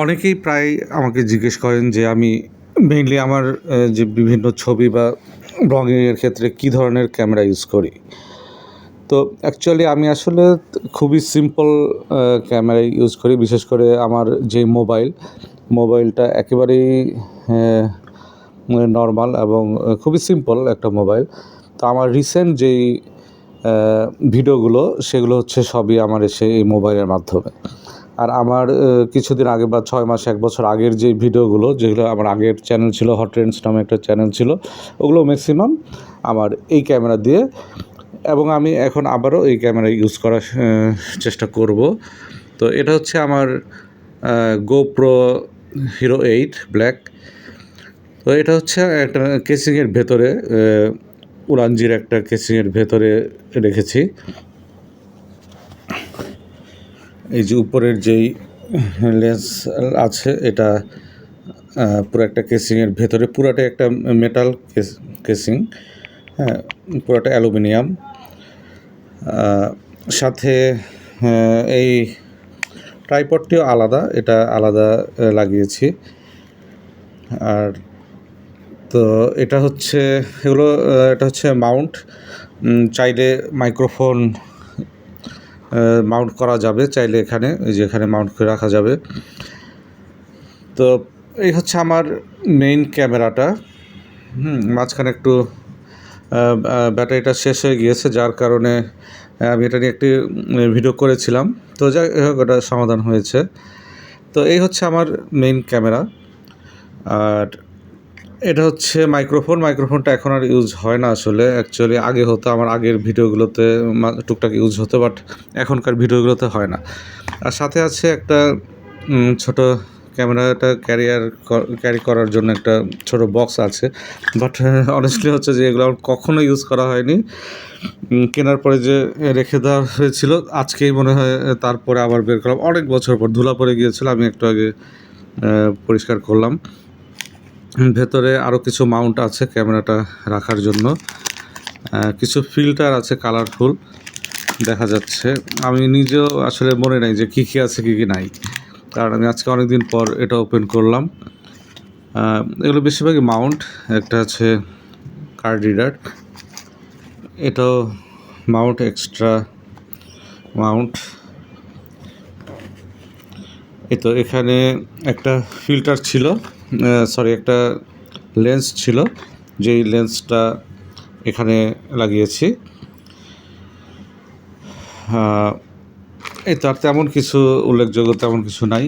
অনেকেই প্রায় আমাকে জিজ্ঞেস করেন যে আমি মেইনলি আমার যে বিভিন্ন ছবি বা ব্লগিংয়ের ক্ষেত্রে কী ধরনের ক্যামেরা ইউজ করি। তো অ্যাকচুয়ালি আমি আসলে খুবই সিম্পল ক্যামেরা ইউজ করি। বিশেষ করে আমার যে মোবাইলটা একেবারেই নরমাল এবং খুবই সিম্পল একটা মোবাইল। তো আমার রিসেন্ট যেই ভিডিওগুলো সেগুলো হচ্ছে সবই আমার এই মোবাইলের মাধ্যমে। আর আমার কিছুদিন আগে বা 6 মাস 1 বছর আগের যে ভিডিওগুলো যেগুলো আমার আগের চ্যানেল ছিল হট ট্রেন্ডস নামে একটা চ্যানেল ছিল, ওগুলো ম্যাক্সিমাম আমার এই ক্যামেরা দিয়ে, এবং আমি এখন আবারও এই ক্যামেরা ইউজ করার চেষ্টা করব। তো এটা হচ্ছে আমার GoPro Hero 8 ব্ল্যাক। তো এটা হচ্ছে একটা কেসিংয়ের ভেতরে, উড়ানজির একটা কেসিংয়ের ভেতরে রেখেছি। এই যে উপরের যেই লেন্স আছে এটা পুরো একটা কেসিংয়ের ভেতরে, পুরাটাই একটা মেটাল কেসিং, হ্যাঁ, পুরাটা অ্যালুমিনিয়াম। সাথে এই ট্রাইপডটিও আলাদা, এটা আলাদা লাগিয়েছি। আর তো এটা হচ্ছে এটা হচ্ছে মাউন্ট। চাইলে মাইক্রোফোন মাউন্ট করা যাবে, চাইলে এখানে এই যে এখানে মাউন্ট করে রাখা যাবে। তো এই হচ্ছে আমার মেইন ক্যামেরাটা। মাঝখানে একটু ব্যাটারিটা শেষ হয়ে গিয়েছে, যার কারণে আমি এটা নিয়ে একটি ভিডিও করেছিলাম। তো যাই হোক, ওটা সমাধান হয়েছে। তো এই হচ্ছে আমার মেইন ক্যামেরা। আর এটা হচ্ছে মাইক্রোফোনটা এখন আর ইউজ হয় না আসলে। অ্যাকচুয়ালি আগে হতো, আমার আগের ভিডিওগুলোতে টুকটাক ইউজ হতো, বাট এখনকার ভিডিওগুলোতে হয় না। আর সাথে আছে একটা ছোট ক্যামেরাটা ক্যারি করার জন্য একটা ছোট বক্স আছে। বাট অনেস্টলি হচ্ছে যে এগুলো আমার কখনো ইউজ করা হয়নি। কেনার পরে যে রেখে দেওয়া হয়েছিল, আজকেই মনে হয় তারপরে আবার বের করলাম, অনেক বছর পর। ধুলা পড়ে গিয়েছিল, আমি একটু আগে পরিষ্কার করলাম। ভেতরে আরও কিছু মাউন্ট আছে ক্যামেরাটা রাখার জন্য, কিছু ফিল্টার আছে কালারফুল দেখা যাচ্ছে। আমি নিজেও আসলে মনে নাই যে কী কী আছে কী কী নাই, কারণ আমি আজকে অনেক দিন পর এটা ওপেন করলাম। এগুলো বেশিরভাগই মাউন্ট। একটা আছে কার্ড রিডার, এটাও মাউন্ট, এক্সট্রা মাউন্ট। এই তো এখানে একটা ফিল্টার ছিল, একটা লেন্স ছিল, যেই লেন্সটা এখানে লাগিয়েছি। এই তো আর তেমন কিছু উল্লেখযোগ্য তেমন কিছু নাই।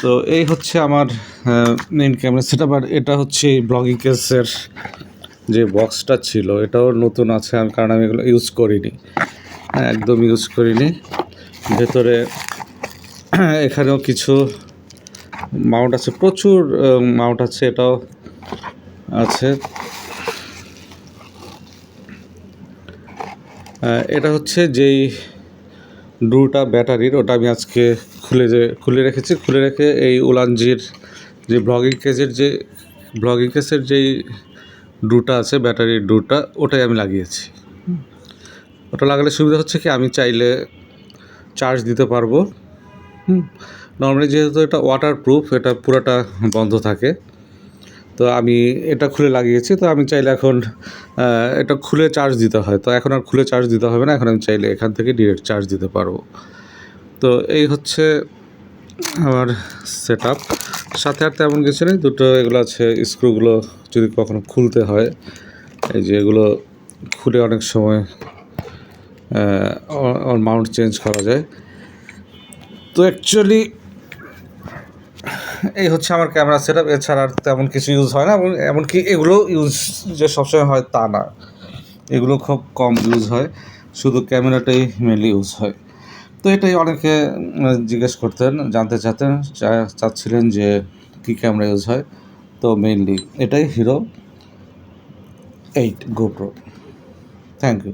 তো এই হচ্ছে আমার মেইন ক্যামেরা সেটআপ। আর এটা হচ্ছে ব্লগিং কেসের যে বক্সটা ছিল, এটাও নতুন আছে, কারণ আমি এগুলো ইউজ করিনি, একদম ইউজ করিনি। ভেতরে এখানেও কিছু মাউন্ট আছে, প্রচুর মাউন্ট আছে, এটাও আছে। এটা হচ্ছে যেই ডুটা ব্যাটারির, ওটা আমি আজকে খুলে রেখেছি। খুলে রেখে এই উলানজির যে ব্লগিং কেসের যেই ডুটা আছে, ব্যাটারির ডুটা, ওটাই আমি লাগিয়েছি। ওটা লাগালে সুবিধা হচ্ছে কি, আমি চাইলে চার্জ দিতে পারবো। নর্মালি যেহেতু এটা ওয়াটারপ্রুফ, এটা পুরোটা বন্ধ থাকে। তো আমি এটা খুলে লাগিয়েছি, তো আমি চাইলে এখন এটা খুলে চার্জ দিতে হয়, তো এখন আর খুলে চার্জ দিতে হবে না, এখন আমি চাইলে এখান থেকে ডিরেক্ট চার্জ দিতে পারবো। তো এই হচ্ছে আমার সেটআপ। সাথে আর তেমন কিছু নেই, দুটো এগুলো আছে স্ক্রুগুলো যদি কখনো খুলতে হয়, এই যে এগুলো খুলে অনেক সময় মাউন্ট চেঞ্জ করা যায়। তো অ্যাকচুয়ালি এই হচ্ছে আমার ক্যামেরা সেটআপ। এছাড়া আর তেমন কিছু ইউজ হয় না, এবং এমনকি এগুলো ইউজ যে সবসময় হয় তা না, এগুলো খুব কম ইউজ হয়, শুধু ক্যামেরাটাই মেনলি ইউজ হয়। তো এটাই অনেকে জিজ্ঞেস করতেন, জানতে চাচ্ছিলেন যে কী ক্যামেরা ইউজ হয়। তো মেইনলি এটাই Hero 8 GoPro। Thank you.